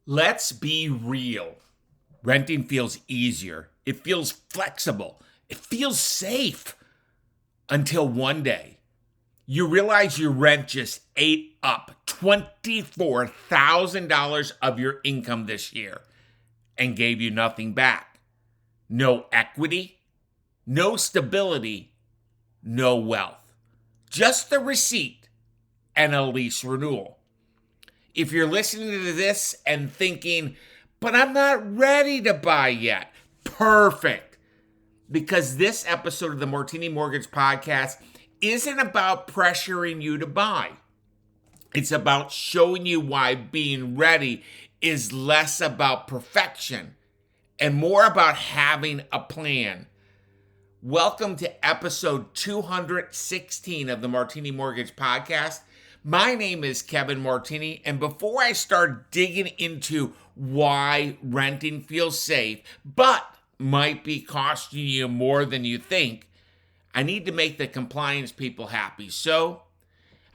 Let's be real. Renting feels easier. It feels flexible. It feels safe. Until one day, you realize your rent just ate up $24,000 of your income this year and gave you nothing back. No equity, no stability, no wealth. Just the receipt and a lease renewal. If you're listening to this and thinking, but I'm not ready to buy yet, perfect. Because this episode of the Martini Mortgage Podcast isn't about pressuring you to buy. It's about showing you why being ready is less about perfection and more about having a plan. Welcome to episode 216 of the Martini Mortgage Podcast. My name is Kevin Martini, and before I start digging into why renting feels safe, but might be costing you more than you think, I need to make the compliance people happy. So,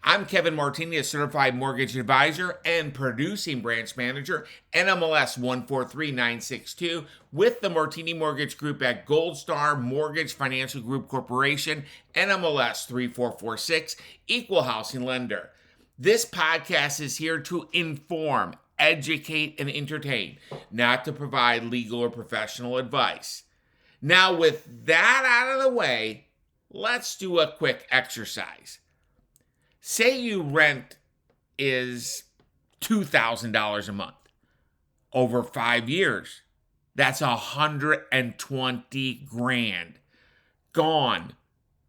I'm Kevin Martini, a certified mortgage advisor and producing branch manager, NMLS 143962, with the Martini Mortgage Group at Gold Star Mortgage Financial Group Corporation, NMLS 3446, equal housing lender. This podcast is here to inform, educate, and entertain, not to provide legal or professional advice. Now, with that out of the way, let's do a quick exercise. Say your rent is $2,000 a month. Over 5 years, that's $120,000. Gone.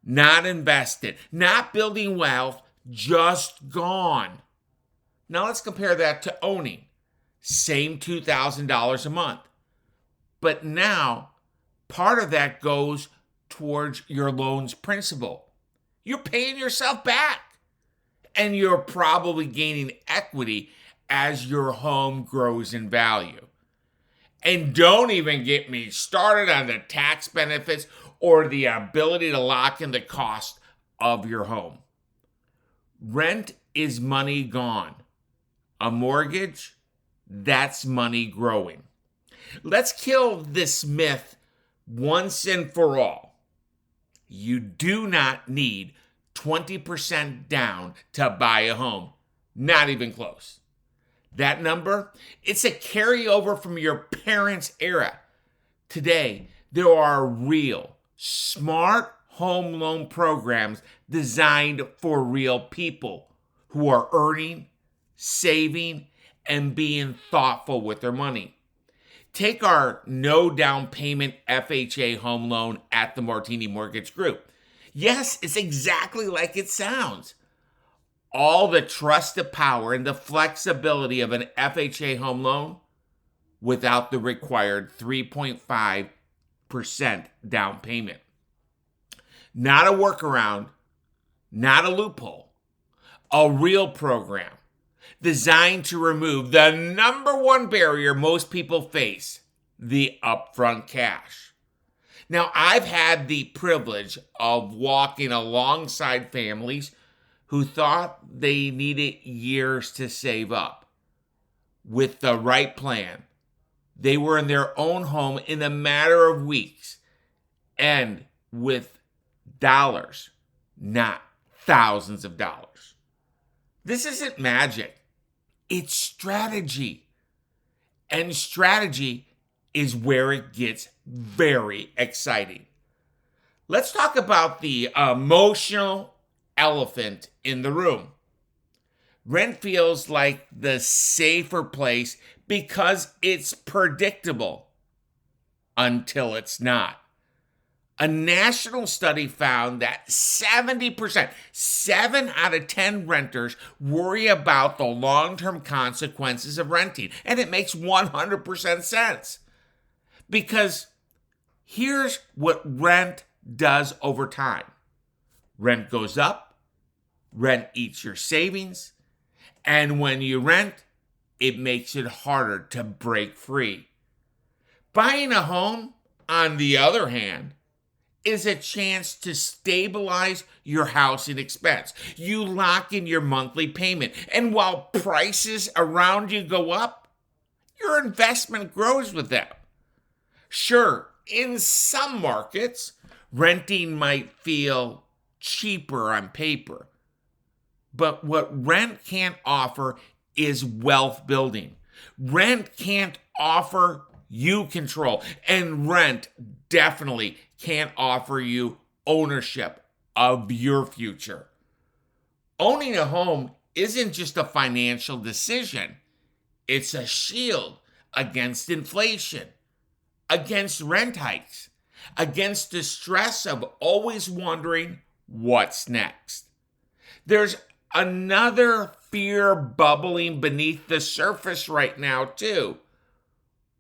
Not invested. Not building wealth. Just gone. Now let's compare that to owning. Same $2,000 a month. But now, part of that goes towards your loan's principal. You're paying yourself back. And you're probably gaining equity as your home grows in value. And don't even get me started on the tax benefits or the ability to lock in the cost of your home. Rent is money gone. A mortgage, that's money growing. Let's kill this myth once and for all. You do not need 20% down to buy a home. Not even close. That number, it's a carryover from your parents' era. Today, there are real, smart home loan programs designed for real people who are earning, saving, and being thoughtful with their money. Take our no down payment FHA home loan at the Martini Mortgage Group. Yes, it's exactly like it sounds. All the trusted power and the flexibility of an FHA home loan without the required 3.5% down payment. Not a workaround, not a loophole. A real program designed to remove the number one barrier most people face, the upfront cash. Now, I've had the privilege of walking alongside families who thought they needed years to save up. With the right plan, they were in their own home in a matter of weeks and with dollars, not thousands of dollars. This isn't magic. It's strategy. And strategy is where it gets very exciting. Let's talk about the emotional elephant in the room. Rent feels like the safer place because it's predictable until it's not. A national study found that 70%, 7 out of 10 renters worry about the long-term consequences of renting. And it makes 100% sense. Because here's what rent does over time. Rent goes up, rent eats your savings, and when you rent, it makes it harder to break free. Buying a home, on the other hand, is a chance to stabilize your housing expense. You lock in your monthly payment, and while prices around you go up, your investment grows with them. Sure, in some markets, renting might feel cheaper on paper, but what rent can't offer is wealth building. Rent can't offer you control, and rent definitely can't offer you ownership of your future. Owning a home isn't just a financial decision, it's a shield against inflation, against rent hikes, against the stress of always wondering what's next. There's another fear bubbling beneath the surface right now, too.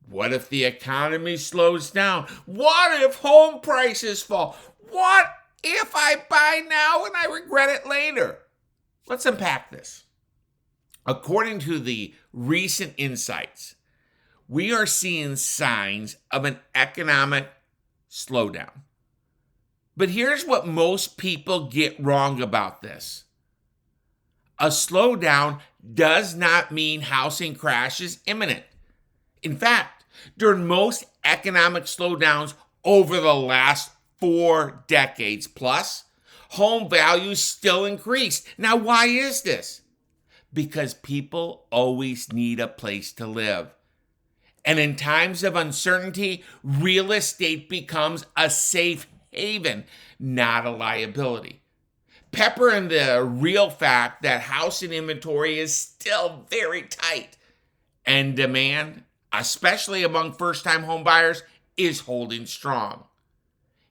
What if the economy slows down? What if home prices fall? What if I buy now and I regret it later? Let's unpack this. According to the recent insights, we are seeing signs of an economic slowdown. But here's what most people get wrong about this. A slowdown does not mean housing crash is imminent. In fact, during most economic slowdowns over the last 4 decades plus, home values still increased. Now, why is this? Because people always need a place to live. And in times of uncertainty, real estate becomes a safe haven, not a liability. Pepper in the real fact that housing inventory is still very tight, and demand, especially among first-time home buyers, is holding strong.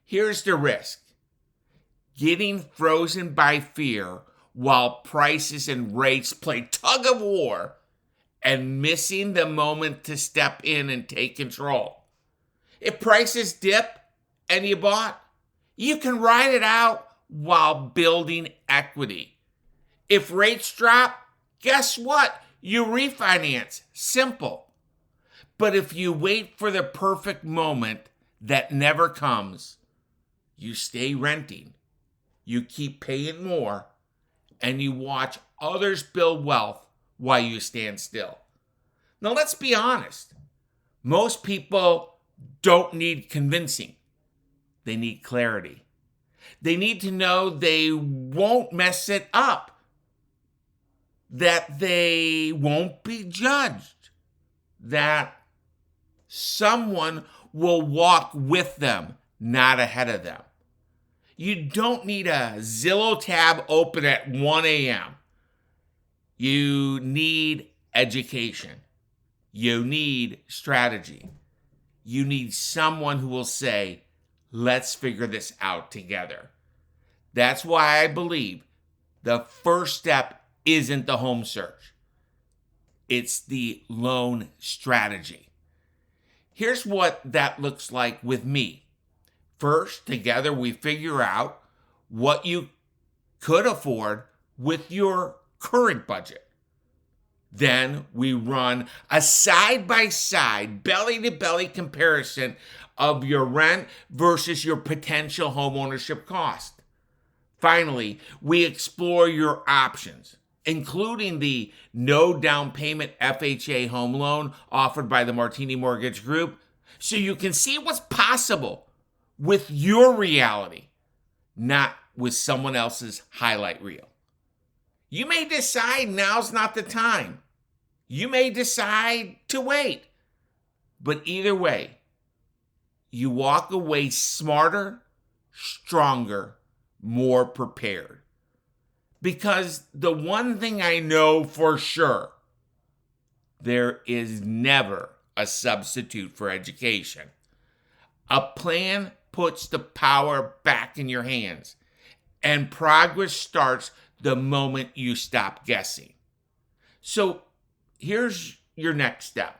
Here's the risk: getting frozen by fear while prices and rates play tug of war and missing the moment to step in and take control. If prices dip and you bought, you can ride it out while building equity. If rates drop, guess what? You refinance. Simple. But if you wait for the perfect moment that never comes, you stay renting, you keep paying more, and you watch others build wealth while you stand still. Now, let's be honest. Most people don't need convincing. They need clarity. They need to know they won't mess it up, that they won't be judged, that someone will walk with them, not ahead of them. You don't need a Zillow tab open at 1 a.m. You need education. You need strategy. You need someone who will say, let's figure this out together. That's why I believe the first step isn't the home search. It's the loan strategy. Here's what that looks like with me. First, together we figure out what you could afford with your current budget. Then we run a side-by-side, belly-to-belly comparison of your rent versus your potential home ownership cost. Finally, we explore your options, including the no down payment FHA home loan offered by the Martini Mortgage Group, so you can see what's possible with your reality, not with someone else's highlight reel. You may decide now's not the time. You may decide to wait. But either way, you walk away smarter, stronger, more prepared. Because the one thing I know for sure, there is never a substitute for education. A plan puts the power back in your hands, and progress starts the moment you stop guessing. So here's your next step.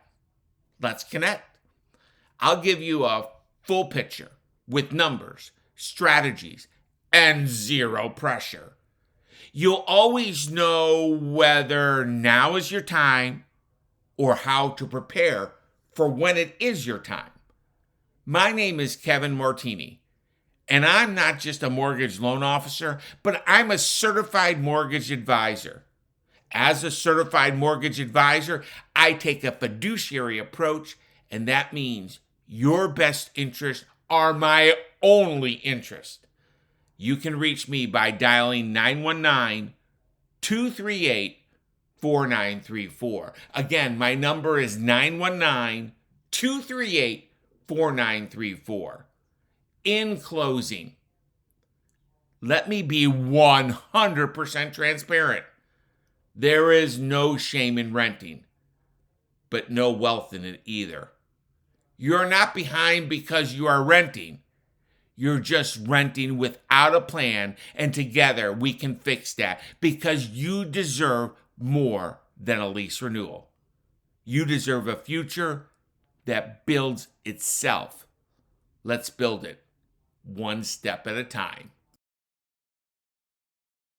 Let's connect. I'll give you a full picture with numbers, strategies, and zero pressure. You'll always know whether now is your time or how to prepare for when it is your time. My name is Kevin Martini, and I'm not just a mortgage loan officer, but I'm a certified mortgage advisor. As a certified mortgage advisor, I take a fiduciary approach, and that means your best interests are my only interest. You can reach me by dialing 919-238-4934. Again, my number is 919-238-4934. In closing, let me be 100% transparent. There is no shame in renting, but no wealth in it either. You're not behind because you are renting. You're just renting without a plan, and together we can fix that because you deserve more than a lease renewal. You deserve a future that builds itself. Let's build it one step at a time.